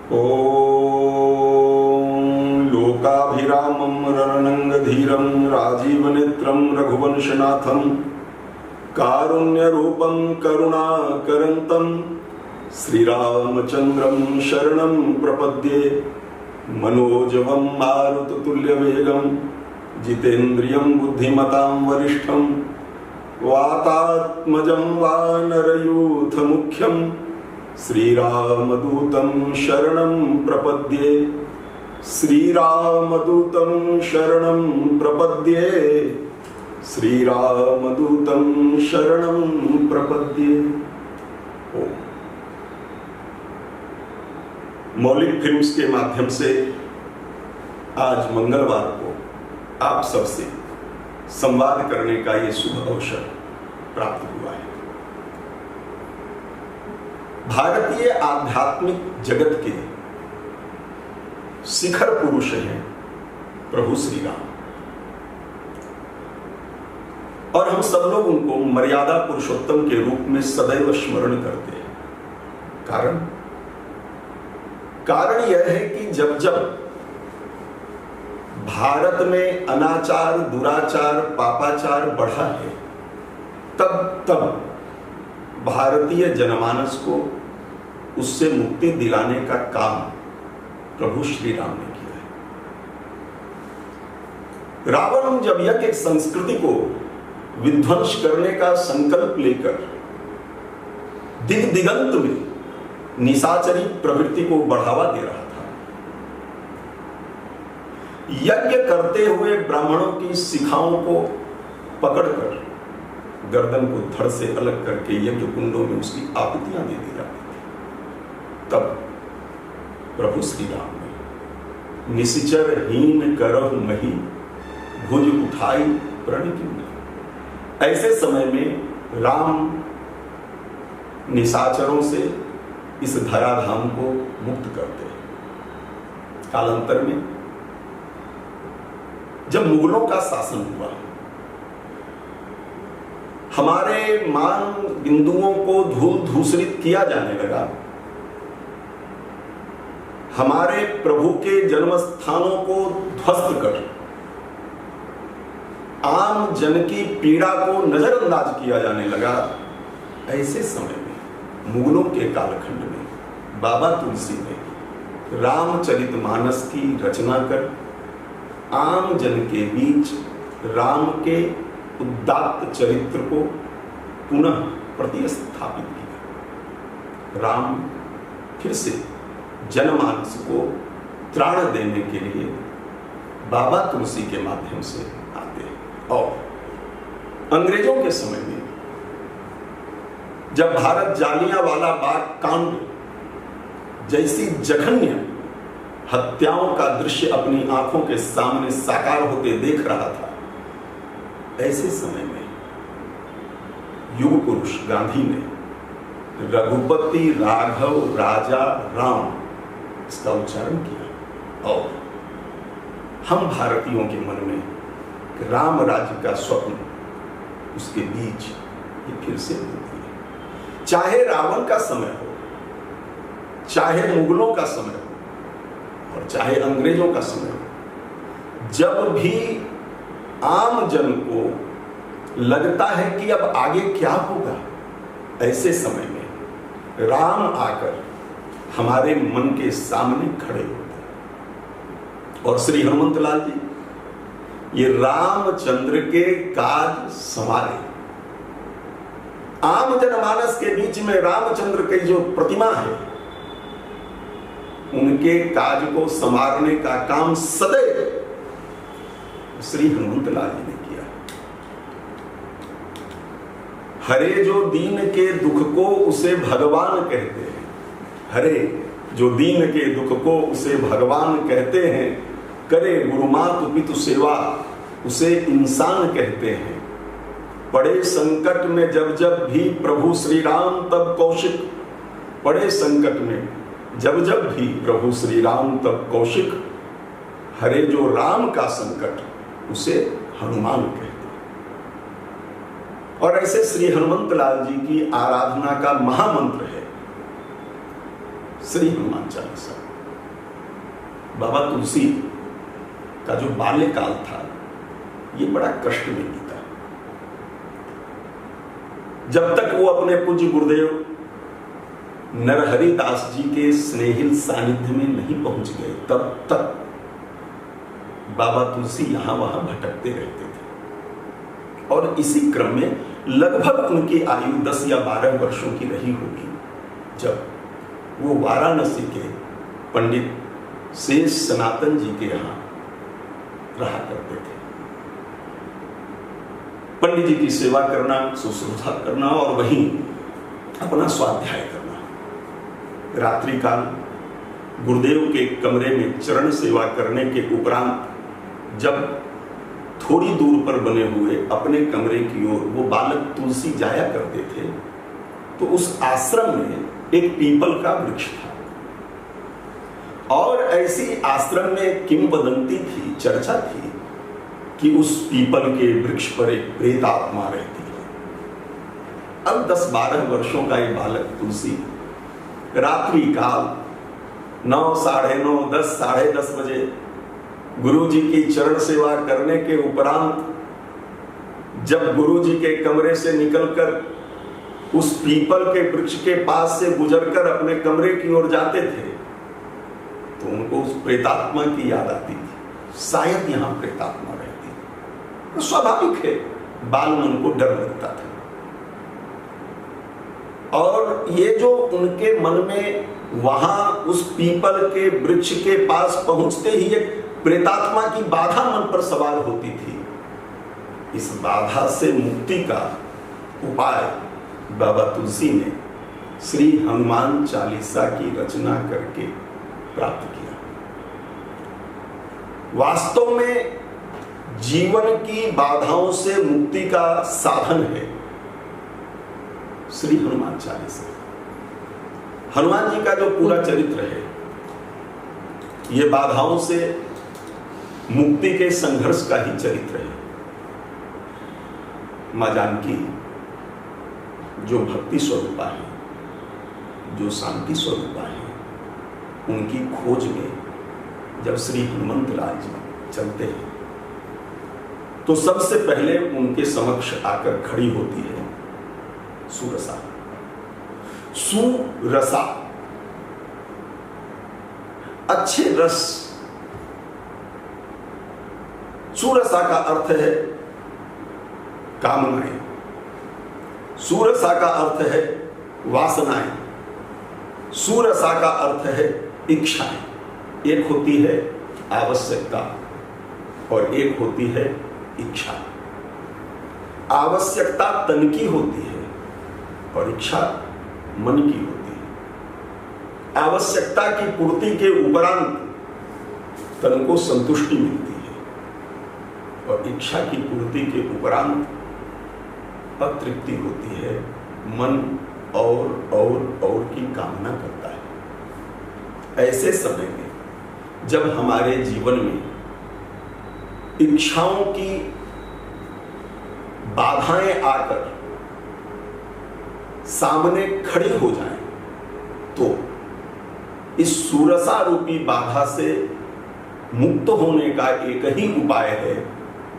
ॐ लोकाभिरामं रणरङ्गधीरं राजीवनेत्रं रघुवंशनाथं कारुण्यरूपं करुणाकरन्तं श्रीरामचन्द्रं शरणं प्रपद्ये। मनोजवं मारुततुल्यवेगं जितेन्द्रियं बुद्धिमतां वरिष्ठं वातात्मजं वानरयूथमुख्यं श्रीरामदूतं शरणं प्रपद्ये। श्रीरामदूतं शरणं प्रपद्ये। श्रीरामदूतं शरणं प्रपद्ये। ओम। मौलिक फिल्म्स के माध्यम से आज मंगलवार को आप सबसे संवाद करने का ये शुभ अवसर प्राप्त हुआ है। भारतीय आध्यात्मिक जगत के शिखर पुरुष हैं प्रभु श्री राम, और हम सब लोग उनको मर्यादा पुरुषोत्तम के रूप में सदैव स्मरण करते हैं। कारण यह है कि जब जब भारत में अनाचार, दुराचार, पापाचार बढ़ा है, तब तब भारतीय जनमानस को उससे मुक्ति दिलाने का काम प्रभु श्री राम ने किया है। रावण जब यज्ञ की संस्कृति को विध्वंस करने का संकल्प लेकर दिग दिगंत में निशाचरी प्रवृत्ति को बढ़ावा दे रहा था, यज्ञ करते हुए ब्राह्मणों की शिखाओं को पकड़कर गर्दन को धड़ से अलग करके यज्ञ कुंडों में उसकी आहुतियां दे दी जाती थी। तब प्रभु श्री राम ने निशिचर हीन करहु मही भुज उठाई प्रण की। ऐसे समय में राम निशाचरों से इस धराधाम को मुक्त करते हैं। कालांतर में जब मुगलों का शासन हुआ, हमारे मान बिंदुओं को धूल धूसरित किया जाने लगा, हमारे प्रभु के जन्म स्थानों को ध्वस्त कर आम जन की पीड़ा को नजरअंदाज किया जाने लगा। ऐसे समय में मुगलों के कालखंड में बाबा तुलसी ने रामचरितमानस की रचना कर आम जन के बीच राम के उदात्त चरित्र को पुनः प्रतिस्थापित किया। राम फिर से जनमानस को त्राण देने के लिए बाबा तुलसी के माध्यम से आते हैं। और अंग्रेजों के समय में जब भारत जालियांवाला बाग कांड जैसी जघन्य हत्याओं का दृश्य अपनी आंखों के सामने साकार होते देख रहा था, ऐसे समय में युग पुरुष गांधी ने रघुपति राघव राजा राम इसका उच्चारण किया, और हम भारतीयों के मन में राम राज्य का स्वप्न उसके बीच ये फिर से होती है। चाहे रावण का समय हो, चाहे मुगलों का समय हो, और चाहे अंग्रेजों का समय हो, जब भी आम जन को लगता है कि अब आगे क्या होगा, ऐसे समय में राम आकर हमारे मन के सामने खड़े होते हैं। और श्री हनुमंत लाल जी ये रामचंद्र के काज संवारे। आम जनमानस के बीच में रामचंद्र की जो प्रतिमा है, उनके काज को संवारने का काम सदैव श्री हनुमंत लाल जी ने किया। हरे जो दीन के दुख को उसे भगवान कहते हैं, हरे जो दीन के दुख को उसे भगवान कहते हैं, करे गुरु मातु पितु सेवा उसे इंसान कहते हैं। पड़े संकट में जब जब भी प्रभु श्री राम तब कौशिक, पड़े संकट में जब जब भी प्रभु श्री राम तब कौशिक, हरे जो राम का संकट उसे हनुमान कहते हैं। और ऐसे श्री हनुमंत लाल जी की आराधना का महामंत्र है श्री हनुमान चालीसा। बाबा तुलसी का जो बाल्यकाल था ये बड़ा कष्ट में बीता। जब तक वो अपने पूज्य गुरुदेव नरहरि दास जी के स्नेहिल सानिध्य में नहीं पहुंच गए, तब तक बाबा तुलसी यहां वहां भटकते रहते थे। और इसी क्रम में लगभग उनकी आयु 10 या 12 वर्षों की रही होगी जब वो वाराणसी के पंडित शेष सनातन जी के यहां रहा करते थे। पंडित जी की सेवा करना, शुश्रूषा करना और वहीं अपना स्वाध्याय करना। रात्रि काल गुरुदेव के कमरे में चरण सेवा करने के उपरांत जब थोड़ी दूर पर बने हुए अपने कमरे की ओर वो बालक तुलसी जाया करते थे तो उस आश्रम में एक पीपल का वृक्ष था और ऐसी आश्रम में किंवदंती थी, चर्चा थी कि उस पीपल के वृक्ष पर एक प्रेत आत्मा रहती है। अब 10-12 वर्षों का एक बालक तुलसी रात्रि काल 9, 9:30, 10, 10:30 बजे गुरु जी की चरण सेवा करने के उपरांत जब गुरु जी के कमरे से निकलकर उस पीपल के वृक्ष के पास से गुजरकर अपने कमरे की ओर जाते थे तो उनको उस प्रेतात्मा की याद आती थी। शायद यहां प्रेतात्मा रहती है। तो स्वाभाविक है, बाल मन को डर लगता था। और ये जो उनके मन में वहां उस पीपल के वृक्ष के पास पहुंचते ही एक प्रेतात्मा की बाधा मन पर सवार होती थी। इस बाधा से मुक्ति का उपाय बाबा तुलसी ने श्री हनुमान चालीसा की रचना करके प्राप्त किया। वास्तव में जीवन की बाधाओं से मुक्ति का साधन है श्री हनुमान चालीसा। हनुमान जी का जो पूरा चरित्र है ये बाधाओं से मुक्ति के संघर्ष का ही चरित्र है। मां जानकी जो भक्ति स्वरूपा है, जो शांति स्वरूपा है, उनकी खोज में जब श्री हनुमंत लाल जी चलते हैं तो सबसे पहले उनके समक्ष आकर खड़ी होती है सुरसा। सुरसा अच्छे रस। सुरसा का अर्थ है कामनाएं, सुरसा का अर्थ है वासनाएं, सुरसा का अर्थ है इच्छाएं। एक होती है आवश्यकता और एक होती है इच्छा। आवश्यकता तन की होती है और इच्छा मन की होती है। आवश्यकता की पूर्ति के उपरांत तन को संतुष्टि मिलती है और इच्छा की पूर्ति के उपरांत अतृप्ति होती है। मन और की कामना करता है। ऐसे समय में जब हमारे जीवन में इच्छाओं की बाधाएं आकर सामने खड़ी हो जाएं तो इस सुरसा रूपी बाधा से मुक्त होने का एक ही उपाय है,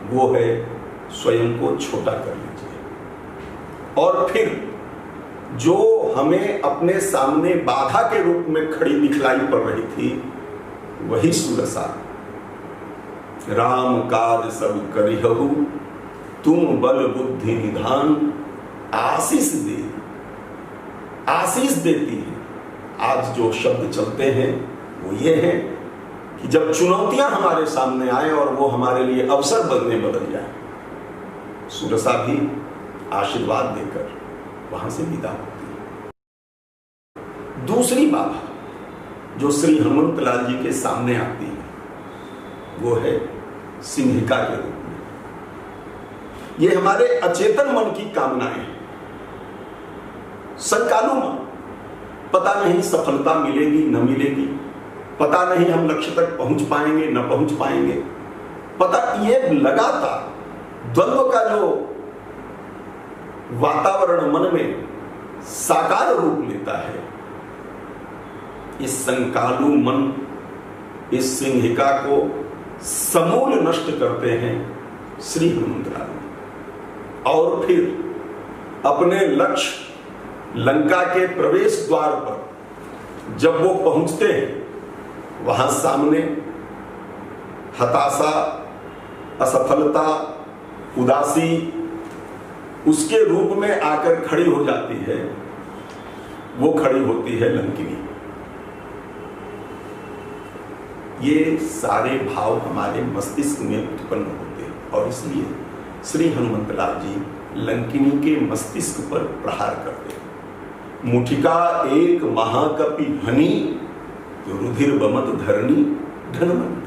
वो है स्वयं को छोटा कर लीजिए। और फिर जो हमें अपने सामने बाधा के रूप में खड़ी दिखलाई पड़ रही थी वही सुरसा, राम काज सब करिहु तुम बल बुद्धि निधान, आशीष दे, आशीष देती है। आज जो शब्द चलते हैं वो ये है कि जब चुनौतियां हमारे सामने आए और वो हमारे लिए अवसर बनने बदल जाए, सुरसा भी आशीर्वाद देकर वहां से विदा होती है। दूसरी बात जो श्री हनुमंत लाल जी के सामने आती है वो है सिंहिका के रूप में। ये हमारे अचेतन मन की कामनाएं हैं। संकालु मन, पता नहीं सफलता मिलेगी न मिलेगी, पता नहीं हम लक्ष्य तक पहुंच पाएंगे न पहुंच पाएंगे, पता ये लगातार द्वंद्व का जो वातावरण मन में साकार रूप लेता है, इस संकालु मन इस सिंहिका को समूल नष्ट करते हैं श्री हनुमंत लाल। और फिर अपने लक्ष्य लंका के प्रवेश द्वार पर जब वो पहुंचते हैं, वहां सामने हताशा, असफलता, उदासी उसके रूप में आकर खड़ी हो जाती है। वो खड़ी होती है लंकिनी। ये सारे भाव हमारे मस्तिष्क में उत्पन्न होते हैं और इसलिए श्री हनुमंत लाल जी लंकिनी के मस्तिष्क पर प्रहार करते हैं। मुठिका एक महाकपि हनी, रुधिर बमत धरनी धनमन।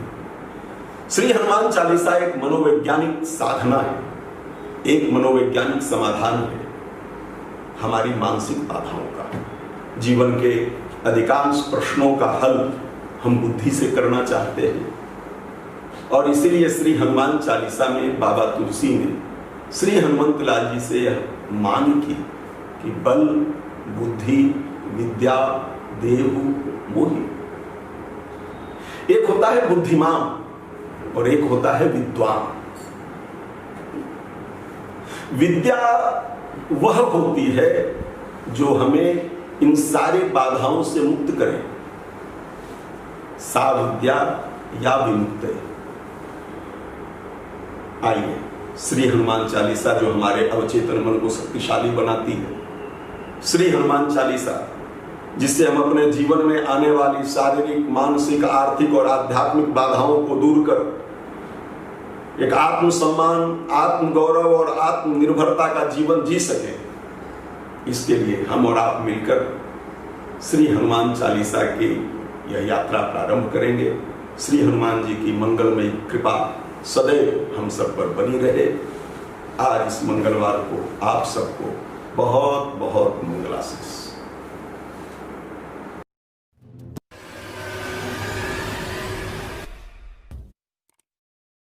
श्री हनुमान चालीसा एक मनोवैज्ञानिक साधना है, एक मनोवैज्ञानिक समाधान है हमारी मानसिक बाधाओं का। जीवन के अधिकांश प्रश्नों का हल हम बुद्धि से करना चाहते हैं और इसीलिए श्री हनुमान चालीसा में बाबा तुलसी ने श्री हनुमंत लाल जी से यह मांग की कि बल, बुद्धि, विद्या देहु मोहि। एक होता है बुद्धिमान और एक होता है विद्वान। विद्या वह होती है जो हमें इन सारी बाधाओं से मुक्त करे। सा विद्या या विमुक्त। आइए श्री हनुमान चालीसा जो हमारे अवचेतन मन को शक्तिशाली बनाती है, श्री हनुमान चालीसा जिससे हम अपने जीवन में आने वाली शारीरिक, मानसिक, आर्थिक और आध्यात्मिक बाधाओं को दूर कर एक आत्मसम्मान, आत्मगौरव और आत्मनिर्भरता का जीवन जी सके, इसके लिए हम और आप मिलकर श्री हनुमान चालीसा की यह यात्रा प्रारंभ करेंगे। श्री हनुमान जी की मंगलमयी कृपा सदैव हम सब पर बनी रहे। आज इस मंगलवार को आप सबको बहुत बहुत